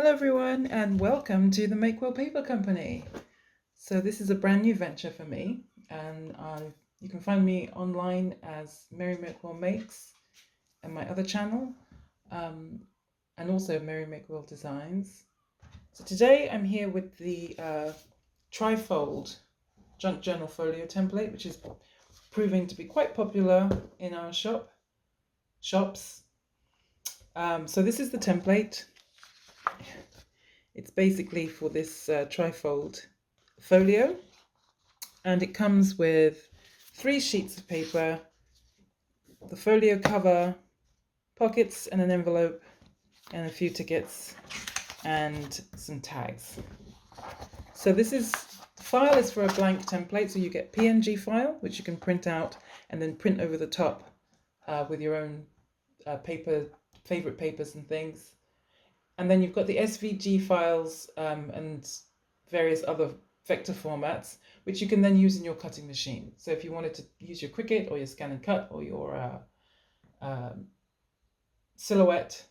Hello everyone and welcome to the Makewell Paper Company. So this is a brand new venture for me and you can find me online as Mary Makewell Makes and my other channel and also Mary Makewell Designs. So today I'm here with the Trifold junk journal folio template, which is proving to be quite popular in our shops. So this is the template. It's basically for this trifold folio, and it comes with 3 sheets of paper, the folio cover, pockets and an envelope, and a few tickets and some tags. So the file is for a blank template, so you get PNG file, which you can print out and then print over the top with your own favorite papers and things. And then you've got the SVG files and various other vector formats, which you can then use in your cutting machine. So if you wanted to use your Cricut or your Scan and Cut or your Silhouette,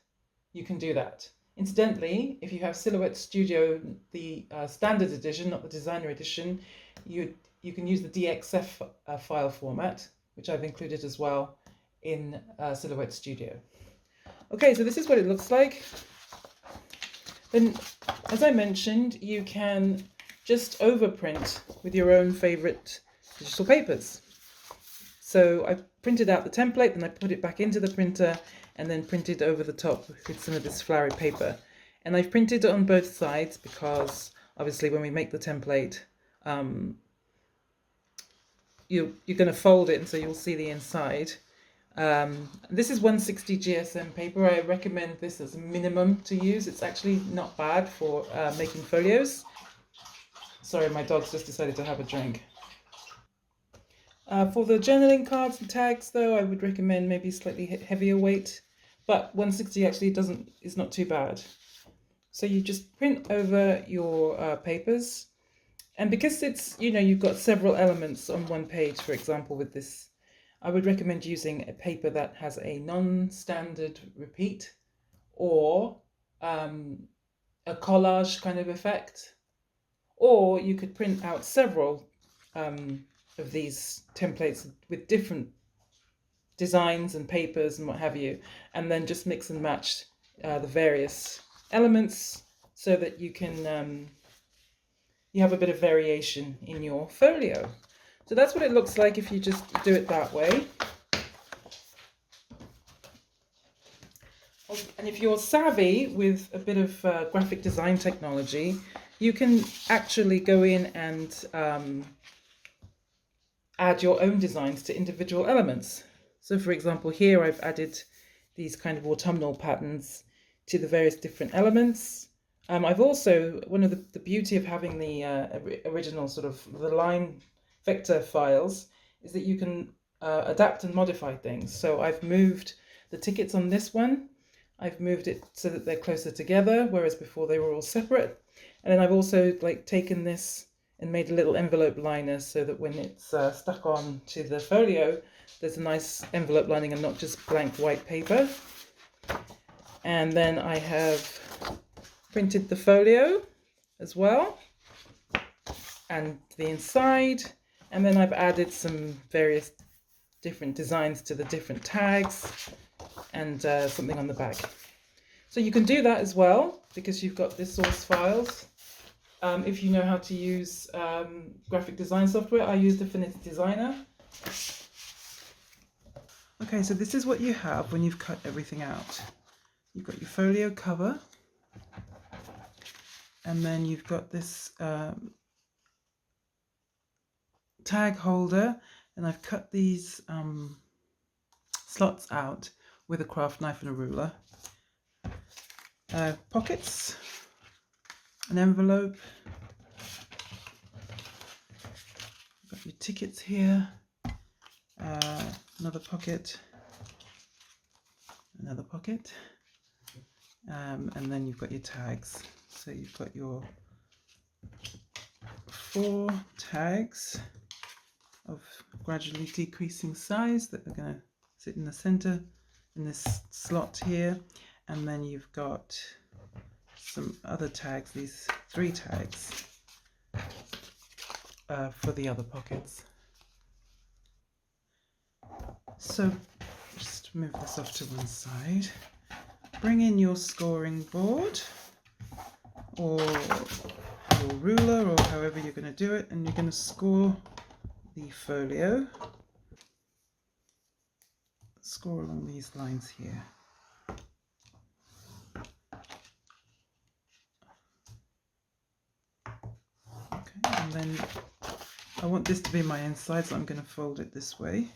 you can do that. Incidentally, if you have Silhouette Studio, the standard edition, not the designer edition, you can use the DXF file format, which I've included as well in Silhouette Studio. Okay, so this is what it looks like. Then, as I mentioned, you can just overprint with your own favorite digital papers. So I printed out the template, then I put it back into the printer and then printed over the top with some of this flowery paper. And I've printed it on both sides because obviously when we make the template, you're going to fold it, and so you'll see the inside. This is 160 GSM paper. I recommend this as a minimum to use. It's actually not bad for making folios. Sorry, my dog's just decided to have a drink. For the journaling cards and tags, though, I would recommend maybe slightly heavier weight, but 160 actually is not too bad. So you just print over your papers, and because you've got several elements on one page, for example, with this, I would recommend using a paper that has a non-standard repeat or a collage kind of effect. Or you could print out several of these templates with different designs and papers and what have you, and then just mix and match the various elements so that you can you have a bit of variation in your folio. So that's what it looks like if you just do it that way. And if you're savvy with a bit of graphic design technology, you can actually go in and add your own designs to individual elements. So for example, here I've added these kind of autumnal patterns to the various different elements. I've also, one of the beauty of having the original sort of the line vector files is that you can adapt and modify things. So I've moved the tickets on this one. I've moved it so that they're closer together, whereas before they were all separate. And then I've also taken this and made a little envelope liner so that when it's stuck on to the folio, there's a nice envelope lining and not just blank white paper. And then I have printed the folio as well and the inside. And then I've added some various different designs to the different tags and something on the back. So you can do that as well because you've got this source files. If you know how to use graphic design software, I use Affinity Designer. Okay, so this is what you have when you've cut everything out. You've got your folio cover, and then you've got this tag holder, and I've cut these slots out with a craft knife and a ruler. Pockets, an envelope, got your tickets here, another pocket, and then you've got your tags. So you've got your 4 tags of gradually decreasing size that are going to sit in the center in this slot here, and then you've got some other tags, these 3 tags for the other pockets. So just move this off to one side. Bring in your scoring board or your ruler or however you're going to do it, and you're going to score the folio. Score along these lines here. Okay, and then I want this to be my inside, so I'm going to fold it this way.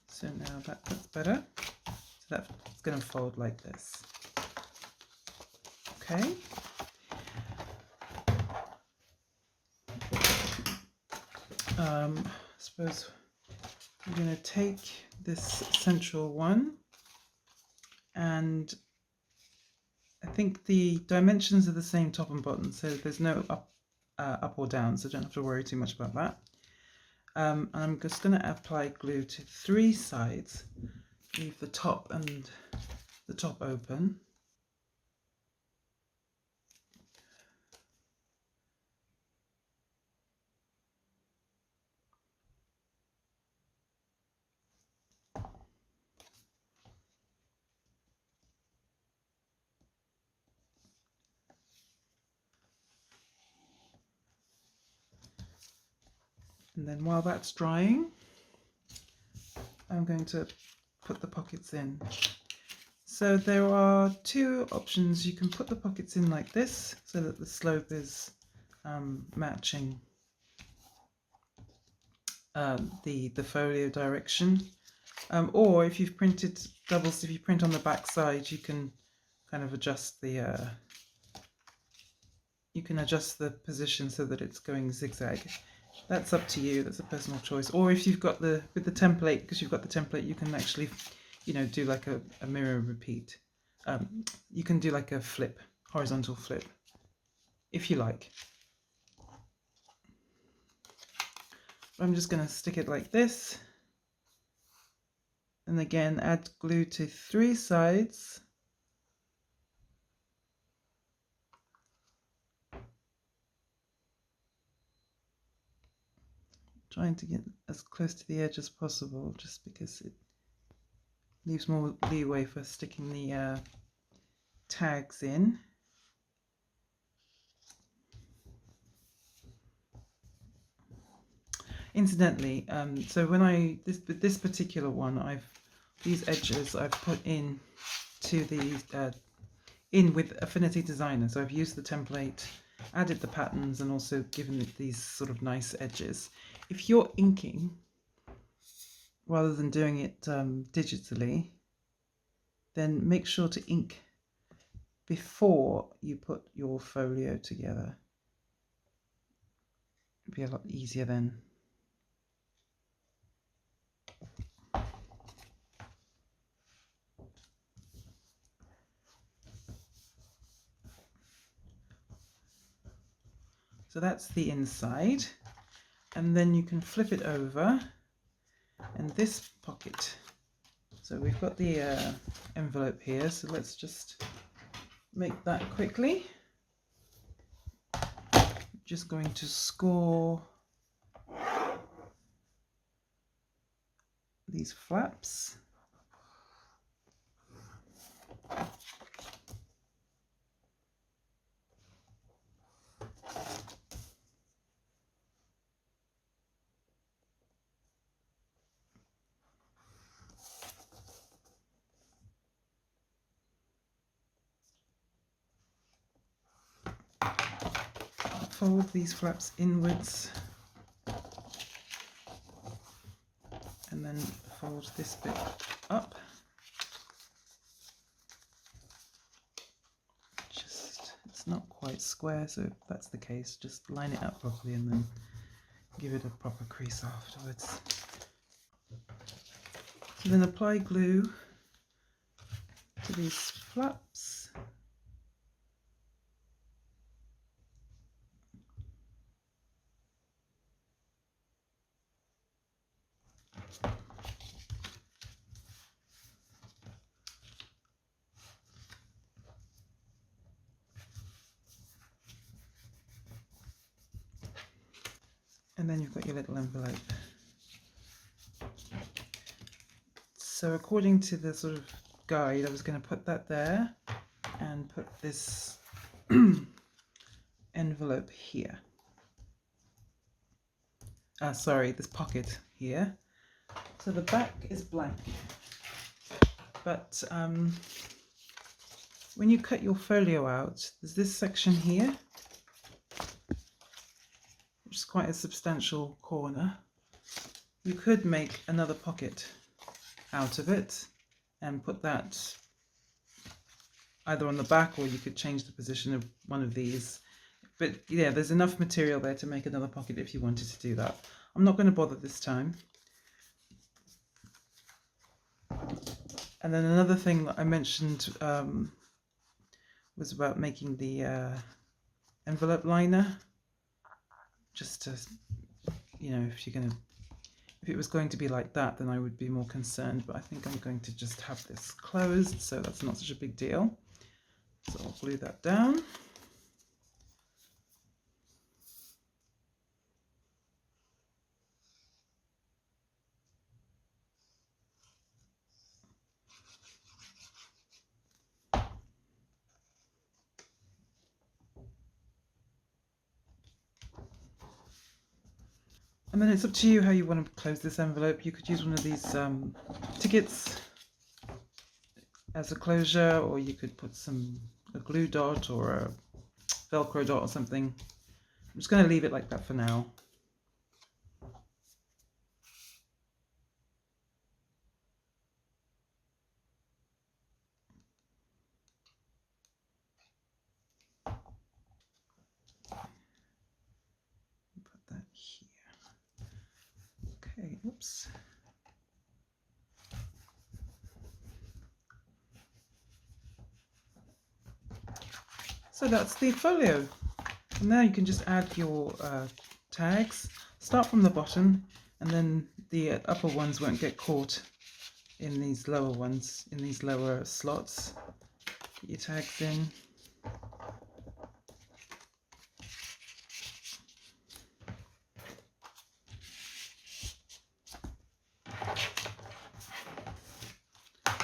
So now that's better. So that's going to fold like this. Okay. I suppose I'm going to take this central one, and I think the dimensions are the same top and bottom, so there's no up or down, so don't have to worry too much about that. And I'm just going to apply glue to 3 sides, leave the top and the top open. And then while that's drying, I'm going to put the pockets in. So there are 2 options. You can put the pockets in like this so that the slope is matching the folio direction. Or if you've printed doubles, if you print on the back side, you can kind of adjust the position so that it's going zigzag. That's up to you. That's a personal choice. Or if you've got with the template, because you've got the template, you can actually, do like a mirror repeat. You can do like a flip, horizontal flip, if you like. I'm just going to stick it like this. And again, add glue to 3 sides. Trying to get as close to the edge as possible, just because it leaves more leeway for sticking the tags in. Incidentally, so when this particular one, these edges I've put in to the in with Affinity Designer. So I've used the template, added the patterns, and also given it these sort of nice edges. If you're inking rather than doing it digitally, then make sure to ink before you put your folio together. It'll be a lot easier then. So that's the inside, and then you can flip it over, and this pocket. So we've got the envelope here, so let's just make that quickly. Just going to score these flaps. Fold these flaps inwards, and then fold this bit up. It's not quite square, so if that's the case, just line it up properly and then give it a proper crease afterwards. So then apply glue to these flaps. And then you've got your little envelope. So according to the sort of guide, I was going to put that there and put this envelope here. Sorry, this pocket here. So the back is blank. But when you cut your folio out, there's this section here, which is quite a substantial corner. You could make another pocket out of it and put that either on the back, or you could change the position of one of these. But yeah, there's enough material there to make another pocket if you wanted to do that. I'm not going to bother this time. And then another thing that I mentioned was about making the envelope liner, just to, you know, if it was going to be like that, then I would be more concerned, but I think I'm going to just have this closed, so that's not such a big deal. So I'll glue that down. And then it's up to you how you want to close this envelope. You could use one of these tickets as a closure, or you could put a glue dot or a Velcro dot or something. I'm just going to leave it like that for now. Put that here. Okay, oops. So that's the folio. And now you can just add your tags. Start from the bottom, and then the upper ones won't get caught in these lower ones, in these lower slots. Put your tags in.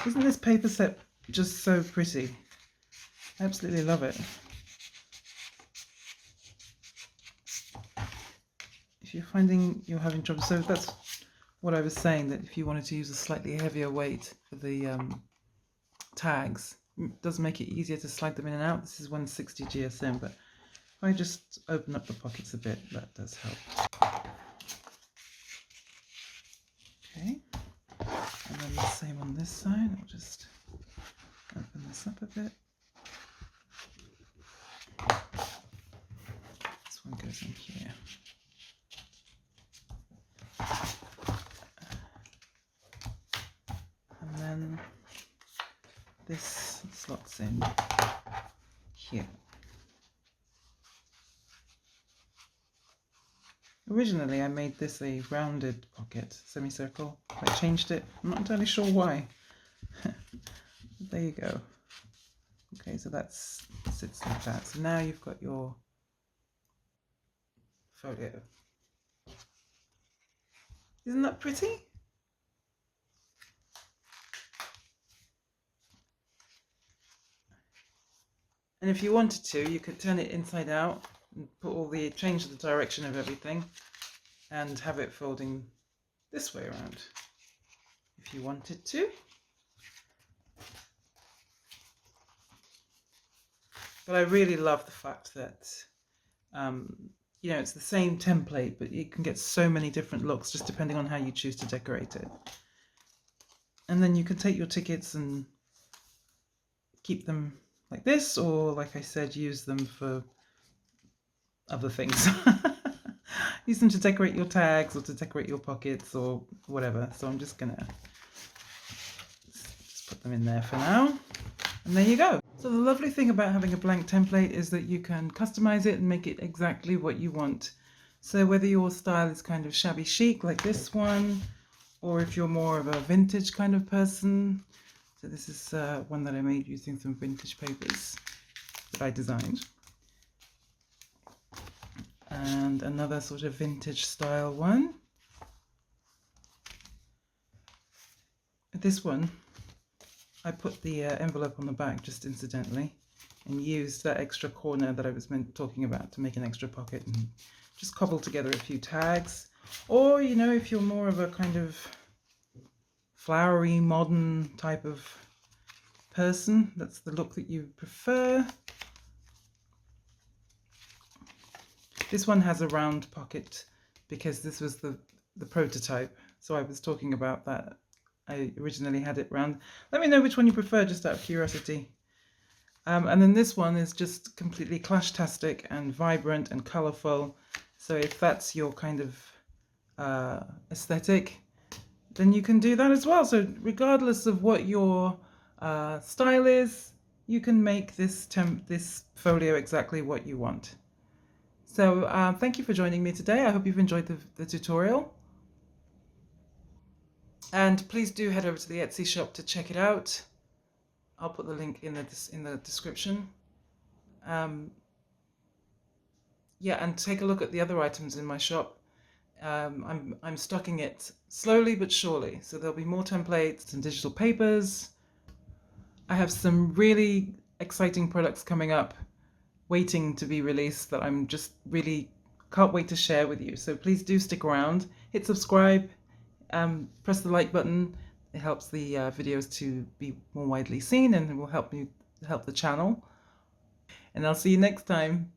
Isn't this paper set just so pretty? I absolutely love it. If you're finding you're having trouble, so that's what I was saying, that if you wanted to use a slightly heavier weight for the tags, it does make it easier to slide them in and out. This is 160 GSM, but if I just open up the pockets a bit, that does help. Okay, and then the same on this side. I'll just open this up a bit. This one goes in here. And then this slots in here. Originally I made this a rounded pocket, semicircle. I changed it, I'm not entirely sure why. There you go. Okay, so that sits like that. So now you've got your folio. Isn't that pretty? And if you wanted to, you could turn it inside out and change the direction of everything and have it folding this way around if you wanted to. But I really love the fact that, you know, it's the same template, but you can get so many different looks just depending on how you choose to decorate it. And then you can take your tickets and keep them like this, or like I said, use them for other things. Use them to decorate your tags or to decorate your pockets or whatever. So I'm just gonna just put them in there for now. And there you go. So the lovely thing about having a blank template is that you can customize it and make it exactly what you want. So whether your style is kind of shabby chic like this one, or if you're more of a vintage kind of person. So this is one that I made using some vintage papers that I designed. And another sort of vintage style one. This one, I put the envelope on the back just incidentally and used that extra corner that I was talking about to make an extra pocket and just cobbled together a few tags. Or, you know, if you're more of a kind of flowery, modern type of person, that's the look that you prefer. This one has a round pocket because this was the prototype. So I was talking about that. I originally had it round. Let me know which one you prefer, just out of curiosity. And then this one is just completely clash-tastic and vibrant and colourful. So if that's your kind of aesthetic, then you can do that as well. So regardless of what your style is, you can make this folio exactly what you want. So thank you for joining me today. I hope you've enjoyed the tutorial. And please do head over to the Etsy shop to check it out. I'll put the link in the description. Yeah, and take a look at the other items in my shop. I'm stocking it slowly but surely. So there'll be more templates and digital papers. I have some really exciting products coming up, waiting to be released that I'm just really can't wait to share with you. So please do stick around, hit subscribe, press the like button. It helps the videos to be more widely seen and it will help the channel. And I'll see you next time.